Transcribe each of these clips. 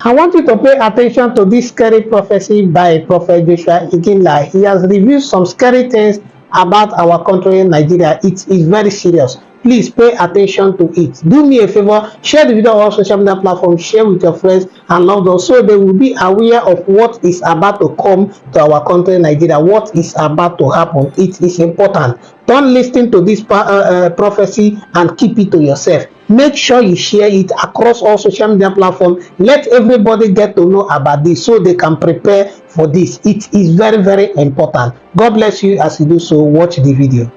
I want you to pay attention to this scary prophecy by Prophet Iginla. He has revealed some scary things about our country, Nigeria. It is very serious. Please pay attention to it. Do me a favor, share the video on all social media platforms, share with your friends and loved ones so they will be aware of what is about to come to our country, Nigeria, what is about to happen. It is important. Don't listen to this prophecy and keep it to yourself. Make sure you share it across all social media platforms. Let everybody get to know about this so they can prepare for this. It is very, very important. God bless you as you do so. Watch the video.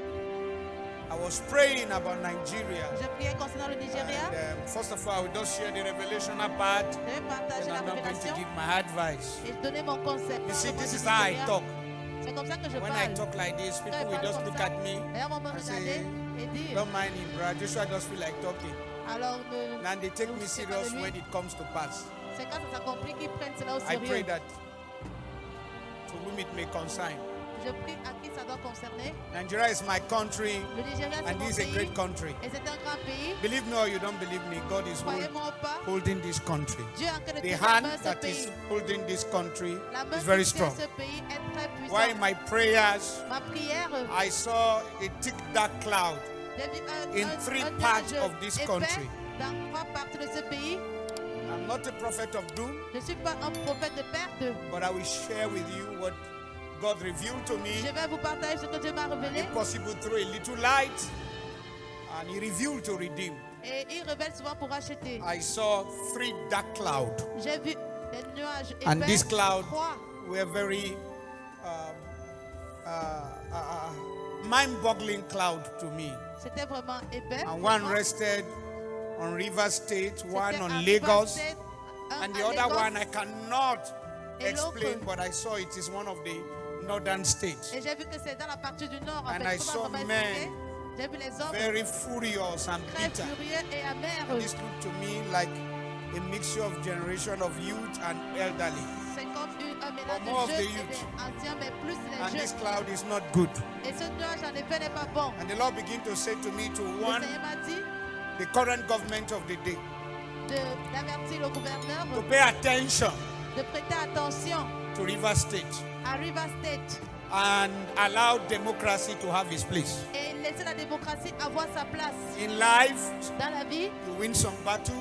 I was praying about Nigeria. Je priais concernant le Nigeria. And, first of all, I will just share the revelational part. Je vais partager And la I'm not going to révélation give my advice. et donner mon conseil. You see, this is how I talk. C'est comme ça que je When I parle. talk like this, people Quand je will parle just comme look ça, at me les gens vont me and regarder say, et dire. don't mind him, brother. Joshua just feel like talking. Alors, And they take me ne serious c'est pas de lui. when it comes to pass. C'est quand ça s'accomplit qu'ils prennent cela au I pray sérieux. that to whom it may concern. Je prie à qui ça doit concerner. Nigeria is my country, Le Nigeria, c'est and mon this is a pays. great country. Et c'est un grand pays. Believe me or you don't believe me, God is Croyez-moi ou pas, holding this country. Dieu est en train de The tenir la hand main de ce that is pays. holding this country La main is very qui tient strong. ce pays est très While in puissante. my prayers, Ma prière, I saw a thick dark cloud j'ai vu in three parts of this épais country. dans trois parties de ce pays. I'm not a prophet of doom, Je ne suis pas un prophète de perte. but I will share with you what God revealed to me, Je vais vous partager ce que Dieu m'a révélé. if possible through a little light, and He revealed to redeem. Et il révèle souvent pour acheter. I saw three dark clouds, J'ai vu des nuages épais. and these clouds Trois. were very mind-boggling cloud to me. C'était vraiment épais. And one Trois. rested on River State, one C'était on à Lagos, Rivers State, un and à the other Lagos. one I cannot Et explain, l'autre. but I saw it is one of the northern states. Et j'ai vu que c'est dans la partie du nord. En And fait, I je peux saw pas vraiment men expliquer. J'ai vu les hommes Very furious and très bitter. furieux et amers. And this looked to me like a mixture of generation of youth and elderly. C'est comme un mélange more of de the jeunes et youth. des anciens, mais plus And les this jeunes. cloud is not good. Et ce nuage, en effet, n'est pas bon. And the Lord began to say to me to Le warn Seigneur m'a dit the current government of the day d'avertir le gouverneur to pay attention de prêter attention to River State à River State and allow democracy to have its place. et laisser la démocratie avoir sa place. In life, Dans la vie, you win some battle,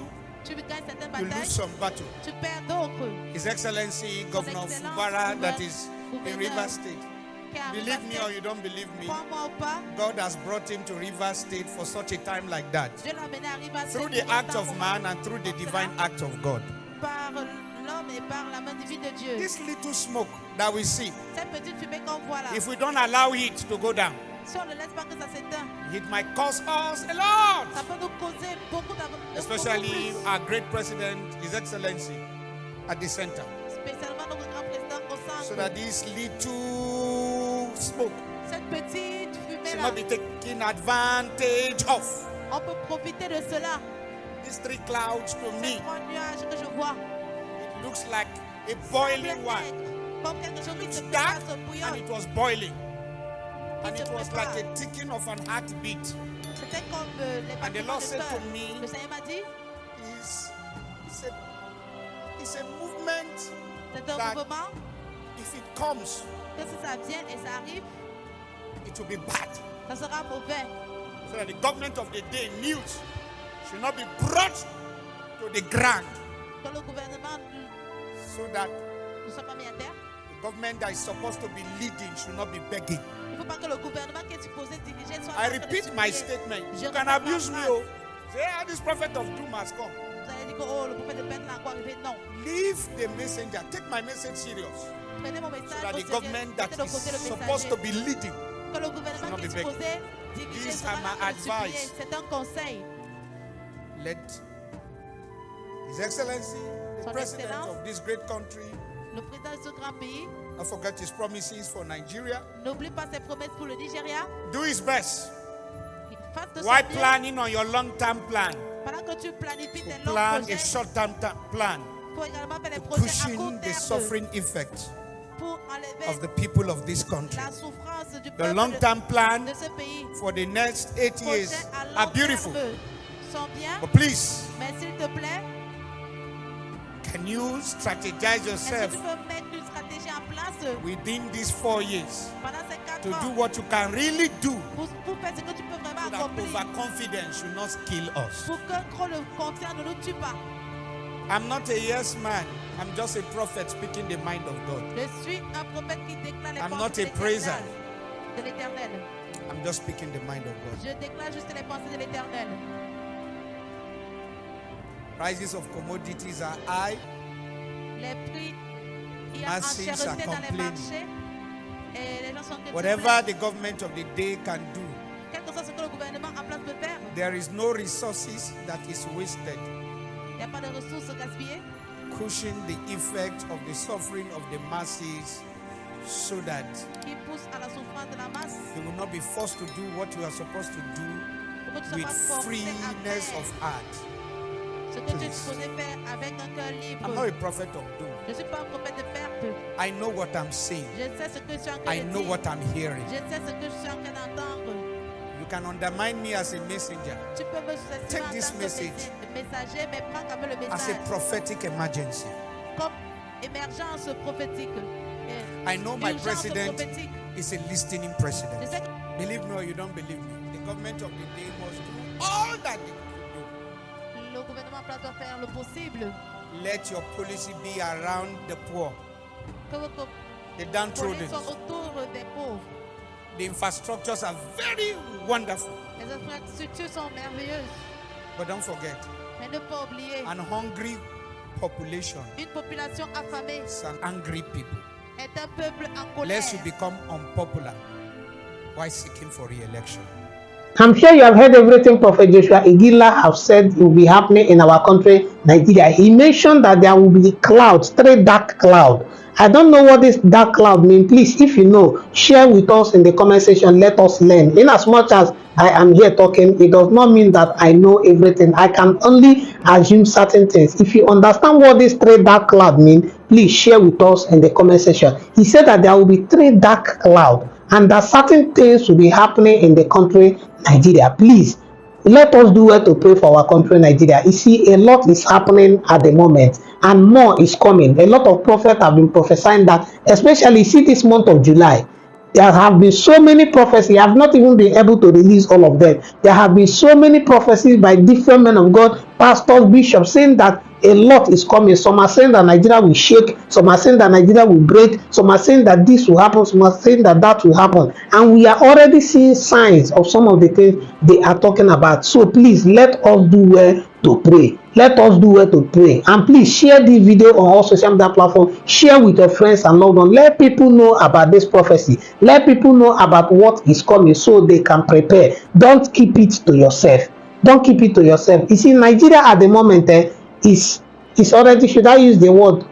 tu gagnes certaines you lose batailles, some battle. tu perds d'autres. His Excellency Governor Excellence, Fubara, that is in gouverneur River State. Qui a Believe River me State. or you don't believe me, Crois-moi ou pas, God has brought him to River State for such a time like that. Dieu l'a amené à River State Through the pour un act temps of pour man and through the divine act of God. par l'homme et par la main divine de Dieu. This little smoke that we see, Cette petite fumée qu'on voit là, if we don't allow it to go down, si on ne laisse pas que ça s'éteint, it might cost us a lot. ça peut nous causer beaucoup Especially plus, our great president, His Excellency, at the center. spécialement notre grand président au centre. So that this little smoke Cette petite fumée should là, not be taken advantage of. on peut profiter de cela. These three clouds to Ces me, trois nuages que je vois, it looks like a boiling one. comme quelque chose qui se It's dark prépare, se and bouillonne. it was boiling. And Qui it se was prépare. like a ticking of an heartbeat. C'était comme les And the battements Lord de said cœur. to me, Le Seigneur m'a dit, It's a movement c'est un that mouvement if it comes, que si ça vient et ça arrive, it will be bad. ça sera mauvais. So that the government of the day news should not be brought to the ground. Que le gouvernement So that ne soit pas mis à terre. the government that is supposed to be leading should not be begging. Il ne faut pas que le gouvernement qui est supposé diriger soit I en train de repeat my supplier. statement. Je You can répète ma abuse me. phrase. Oh. Say, this prophet of doom has come. Vous allez dire que oh, le prophète de peine là encore arrivé. Non. Leave the messenger. Take my message serious. Prenez mon So message that au the sérieux. government that Mettez de is côté le supposed to messager. be leading Que le gouvernement not qui est be begging. supposé diriger These sera are là my en train de supplier. advice. C'est un conseil. let His Excellency, the Son President Excellence, of this great country, le président de ce grand pays, not forget his promises for Nigeria. n'oublie pas ses promesses pour le Nigeria. Do his best. Il fasse de son While mieux. planning on your long-term plan, Pendant que tu planifies tes longs plan a projets, short-term plan, il faut également faire des projets à court pushing the terme suffering effect pour enlever of the people of this country. la souffrance du The peuple long-term plan de ce pays. for the next 8 years Projets à long are beautiful. terme sont bien, But please, mais s'il te plaît, can Can you strategize Est-ce que yourself tu peux mettre une stratégie en place within these 4 years pendant ces 4 to ans do what you can really do pour faire ce que tu peux so vraiment that accomplir overconfidence should not kill us? pour que trop de confiance ne nous tue pas. I'm not a yes man. I'm just a prophet speaking the mind of God. Je suis un prophète qui déclare les I'm pensées not a de praiser. l'Éternel. I'm just speaking the mind of God. Je déclare juste les pensées de l'Éternel. Prices of commodities are high. Les prix, il y a Masses are enchèreté dans les complaining. marchés et les gens sont Whatever the government of the day can do, quel que soit ce que le gouvernement en place peut faire, there is no resources that is wasted, il n'y a pas de ressources gaspillées cushion the effect of the suffering of the masses so that qui poussent à la souffrance de la masse you will not be forced to do what you are supposed to do pour que tu sois with pas forcé à freeness faire of heart. ce que tu es Please. supposé faire avec un cœur I'm not libre. a prophet of doom. Je ne suis pas un prophète de perte. I know what I'm saying. Je sais ce que je suis en train I de know dire. what I'm hearing. Je sais ce que je suis en train d'entendre. You can undermine me as a messenger, Tu peux me sous-estimer Take en this tant que message messager, mais prends quand même le as a message prophetic emergency. comme émergence prophétique. I know my Urgence president prophétique. is a listening Je president. sais que Believe me or you don't believe me, the government of the day must do all that they could le gouvernement en place doit faire le possible. do. Let your policy be around the poor, Que votre the police downtrodden. soit autour des pauvres. The infrastructures are very wonderful, Les infrastructures sont merveilleuses. but don't forget, Mais ne pas oublier, an hungry population une population affamée is an angry people. est un peuple en colère. Lest you become unpopular while seeking for re-election. I'm sure you have heard everything Prophet Joshua Iginla have said will be happening in our country, Nigeria. He mentioned that there will be clouds, 3 dark clouds. I don't know what this dark cloud means. Please, if you know, share with us in the comment section. Let us learn. In as much as I am here talking, it does not mean that I know everything. I can only assume certain things. If you understand what this 3 dark cloud mean, please share with us in the comment section. He said that there will be 3 dark clouds and that certain things will be happening in the country Nigeria. Please let us do well to pray for our country Nigeria. You see, a lot is happening at the moment and more is coming. A lot of prophets have been prophesying that, especially see this month of July. There have been so many prophecies. I have not even been able to release all of them. There have been so many prophecies by different men of God, pastors, bishops, saying that a lot is coming. Some are saying that Nigeria will shake. Some are saying that Nigeria will break. Some are saying that this will happen. Some are saying that that will happen. And we are already seeing signs of some of the things they are talking about. So please let us do well to pray. Let us do well to pray. And please share this video on all social media platforms. Share with your friends and loved ones. Let people know about this prophecy. Let people know about what is coming so they can prepare. Don't keep it to yourself. Don't keep it to yourself. You see, Nigeria at the moment is already, should I use the word,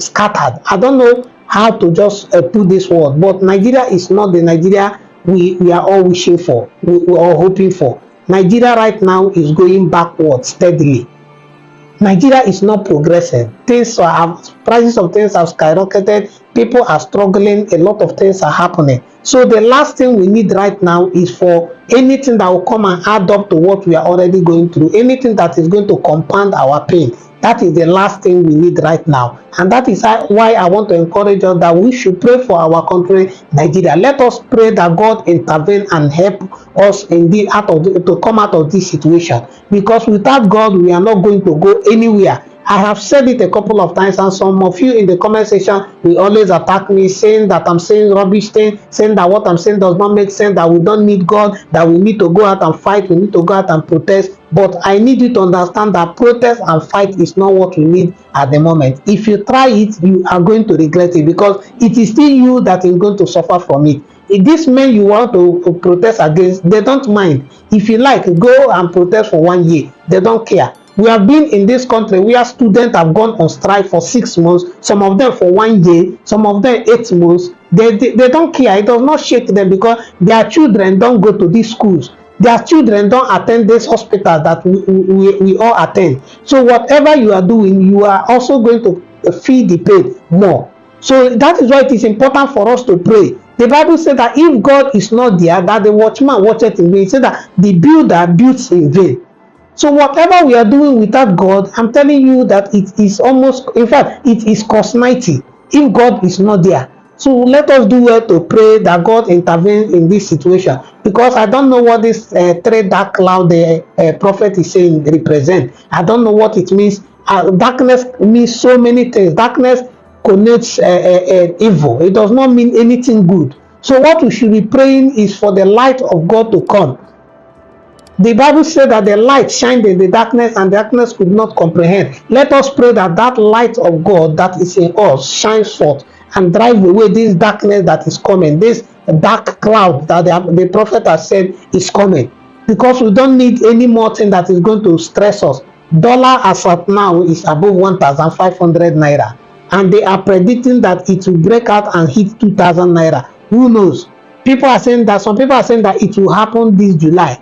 scattered. I don't know how to just put this word, but Nigeria is not the Nigeria we are all wishing for, we are hoping for. Nigeria right now is going backward steadily. Nigeria is not progressing. Prices of things have skyrocketed. People are struggling. A lot of things are happening. So the last thing we need right now is for anything that will come and add up to what we are already going through. Anything that is going to compound our pain. That is the last thing we need right now. And that is why I want to encourage us that we should pray for our country, Nigeria. Let us pray that God intervene and help us to come out of this situation. Because without God, we are not going to go anywhere. I have said it a couple of times, and some of you in the comment section will always attack me, saying that I'm saying rubbish things, saying that what I'm saying does not make sense, that we don't need God, that we need to go out and fight, we need to go out and protest. But I need you to understand that protest and fight is not what we need at the moment. If you try it, you are going to regret it, because it is still you that is going to suffer from it. If these men you want to protest against, they don't mind. If you like, go and protest for 1 year. They don't care. We have been in this country where students have gone on strike for 6 months, some of them for 1 year, some of them 8 months. They don't care. It does not shake them, because their children don't go to these schools. Their children don't attend this hospital that we all attend. So whatever you are doing, you are also going to feel the pain more. So that is why it is important for us to pray. The Bible said that if God is not there, that the watchman watcheth in vain. It said that the builder builds in vain. So whatever we are doing without God, I'm telling you that it is almost, in fact, it is cosmic if God is not there. So let us do well to pray that God intervene in this situation, because I don't know what this three dark cloud the prophet is saying represent. I don't know what it means. Darkness means so many things. Darkness connotes evil. It does not mean anything good. So what we should be praying is for the light of God to come. The Bible said that the light shined in the darkness and darkness could not comprehend. Let us pray that that light of God that is in us shines forth and drive away this darkness that is coming, this dark cloud that the prophet has said is coming. Because we don't need any more thing that is going to stress us. Dollar as of now is above 1,500 naira, and they are predicting that it will break out and hit 2,000 naira. Who knows? People are saying that, some people are saying that it will happen this July.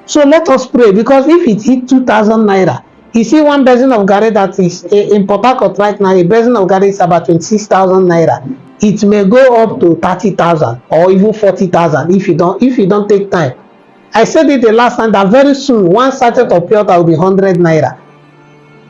So let us pray, because if it hit 2,000 naira, you see one basin of garri that is in Port Harcourt right now, a basin of garri is about 26,000 naira. It may go up to 30,000 or even 40,000 if you don't take time. I said it the last time that very soon one sachet of pure water will be 100 naira.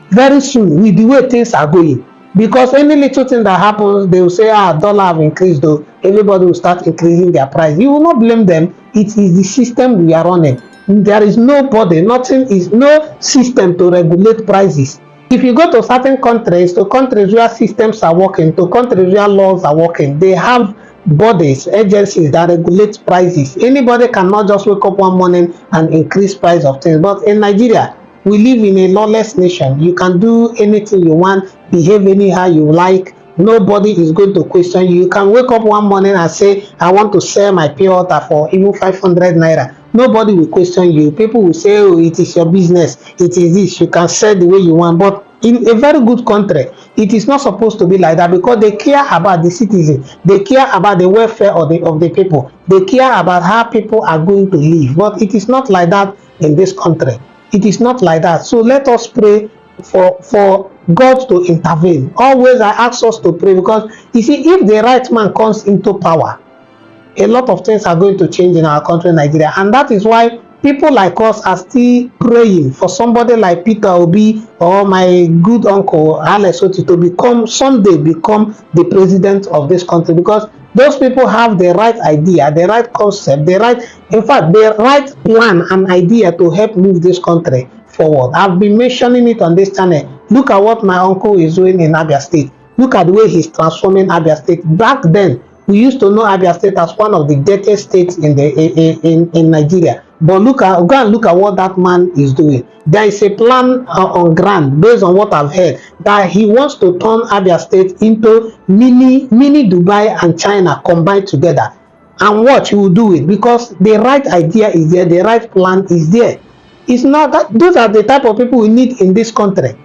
Very soon, with the way things are going, because any little thing that happens, they will say, dollar have increased, though everybody will start increasing their price. You will not blame them. It is the system we are running. There is nobody, nothing is, no system to regulate prices. If you go to certain countries, to countries where systems are working, to countries where laws are working, they have bodies, agencies that regulate prices. Anybody cannot just wake up one morning and increase price of things. But in Nigeria, we live in a lawless nation. You can do anything you want, behave anyhow you like. Nobody is going to question you. You can wake up one morning and say, I want to sell my pure water for even 500 naira. Nobody will question you. People will say, oh, it is your business. It is this. You can sell the way you want. But in a very good country, it is not supposed to be like that, because they care about the citizens. They care about the welfare of the people. They care about how people are going to live. But it is not like that in this country. It is not like that. So let us pray for God to intervene. Always I ask us to pray, because you see, if the right man comes into power, a lot of things are going to change in our country, Nigeria. And that is why people like us are still praying for somebody like Peter Obi or my good uncle Alex Oti to someday become the president of this country, because those people have the right idea, the right concept, the right plan and idea to help move this country forward. I've been mentioning it on this channel. Look at what my uncle is doing in Abia State. Look at the way he's transforming Abia State. Back then, we used to know Abia State as one of the dirtiest states in Nigeria. But go and look at what that man is doing. There is a plan on ground, based on what I've heard, that he wants to turn Abia State into mini Dubai and China combined together. And what he will do it, because the right idea is there, the right plan is there. It's not that those are the type of people we need in this country.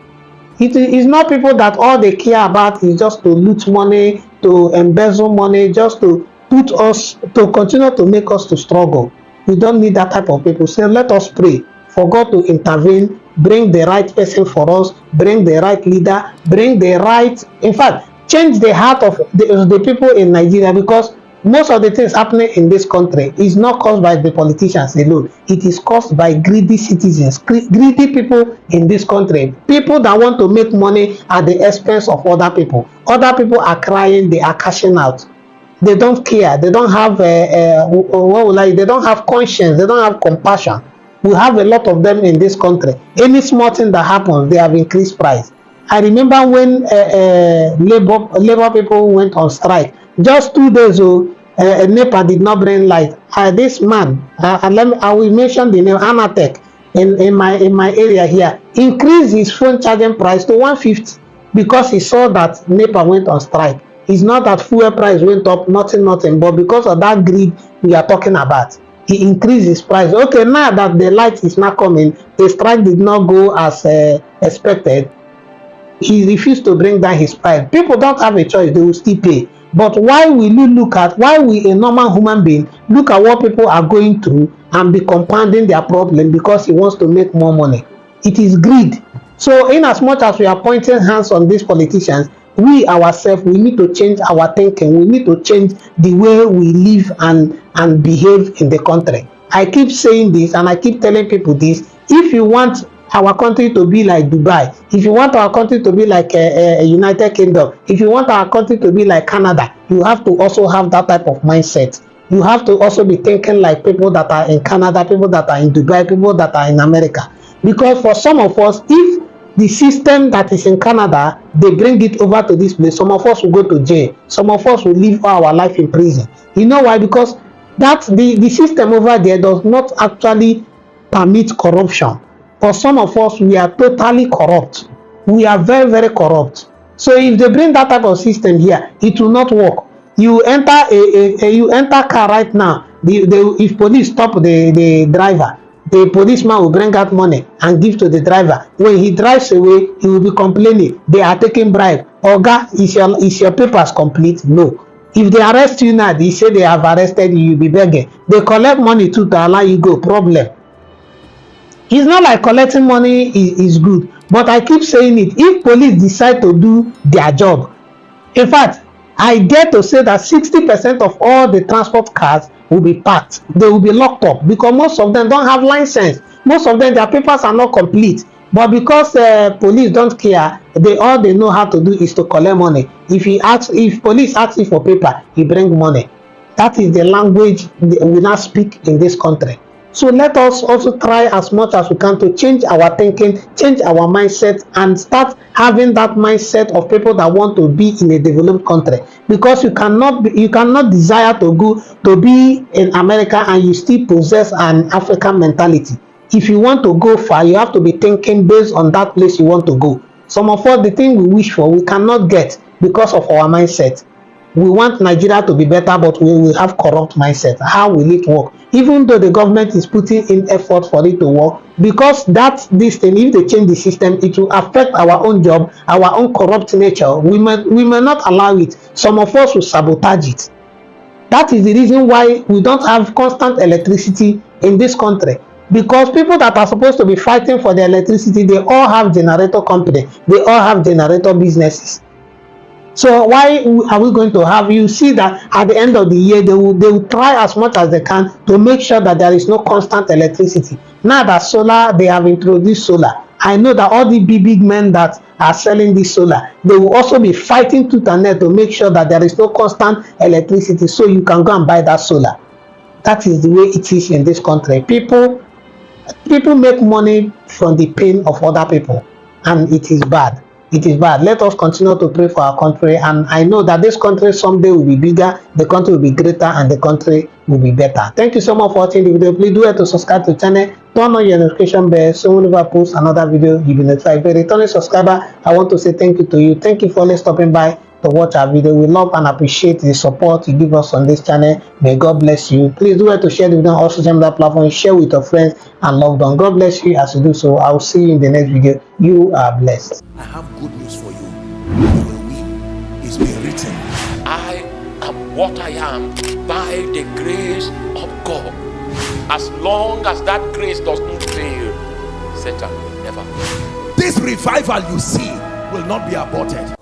It is not people that all they care about is just to loot money, to embezzle money, just to put us, to continue to make us to struggle. We don't need that type of people. So let us pray for God to intervene, bring the right person for us, bring the right leader, bring the right, in fact, change the heart of the people in Nigeria, because most of the things happening in this country is not caused by the politicians alone. It is caused by greedy citizens, greedy people in this country, people that want to make money at the expense of other people. Other people are crying, they are cashing out. They don't care. They don't have they don't have conscience. They don't have compassion. We have a lot of them in this country. Any small thing that happens, they have increased price. I remember when labor people went on strike. Just 2 days ago, NEPA did not bring light. This man, I will mention the name, Anatek, in my area here, increased his phone charging price to 150 because he saw that NEPA went on strike. It's not that fuel price went up, nothing, but because of that greed we are talking about, he increased his price. Okay, now that the light is not coming, the strike did not go as expected. He refused to bring down his price. People don't have a choice, they will still pay. But why will a normal human being look at what people are going through and be compounding their problem because he wants to make more money? It is greed. So in as much as we are pointing hands on these politicians, we ourselves, we need to change our thinking. We need to change the way we live and behave in the country. I keep saying this and I keep telling people this. If you want our country to be like Dubai, if you want our country to be like United Kingdom, if you want our country to be like Canada, you have to also have that type of mindset. You have to also be thinking like people that are in Canada, people that are in Dubai, people that are in America. Because for some of us, if the system that is in Canada, they bring it over to this place, some of us will go to jail, some of us will live all our life in prison. You know why? Because that the system over there does not actually permit corruption. For some of us, we are totally corrupt. We are very, very corrupt. So if they bring that type of system here, it will not work. You enter you enter car right now. If police stop the driver, the policeman will bring out money and give to the driver. When he drives away, he will be complaining. They are taking bribe. Oga, is your papers complete? No. If they arrest you now, they say they have arrested you, you'll be begging. They collect money too to allow you go. Problem. It's not like collecting money is good, but I keep saying it. If police decide to do their job, in fact, I dare to say that 60% of all the transport cars will be parked. They will be locked up because most of them don't have license. Most of them, their papers are not complete. But because police don't care, all they know how to do is to collect money. If police asks you for paper, he bring money. That is the language we now speak in this country. So let us also try as much as we can to change our thinking, change our mindset, and start having that mindset of people that want to be in a developed country. Because you cannot desire to go to be in America and you still possess an African mentality. If you want to go far, you have to be thinking based on that place you want to go. Some of us, the thing we wish for, we cannot get because of our mindset. We want Nigeria to be better, but we will have corrupt mindset. How will it work? Even though the government is putting in effort for it to work, because this thing, if they change the system, it will affect our own job, our own corrupt nature. We may not allow it. Some of us will sabotage it. That is the reason why we don't have constant electricity in this country. Because people that are supposed to be fighting for the electricity, they all have generator company. They all have generator businesses. So why are we going to have, you see that at the end of the year, they will try as much as they can to make sure that there is no constant electricity. Now that solar, they have introduced solar. I know that all the big men that are selling this solar, they will also be fighting tooth and nail to make sure that there is no constant electricity, so you can go and buy that solar. That is the way it is in this country. People make money from the pain of other people, and it is bad. It is bad. Let us continue to pray for our country, and I know that this country someday will be bigger, the country will be greater, and the country will be better. Thank you so much for watching the video. Please do it to subscribe to the channel, turn on your notification bell, so whenever I post another video, you'll be notified. If you're a returning subscriber, I want to say thank you to you. Thank you for always stopping by to watch our video. We love and appreciate the support you give us on this channel. May God bless you. Please do it to share the video on all social media platforms, share with your friends and loved ones. God bless you as you do so. I will see you in the next video. You are blessed. I have good news for you. You will win. It's been written. I am what I am by the grace of God. As long as that grace does not fail, Satan will never. This revival you see will not be aborted.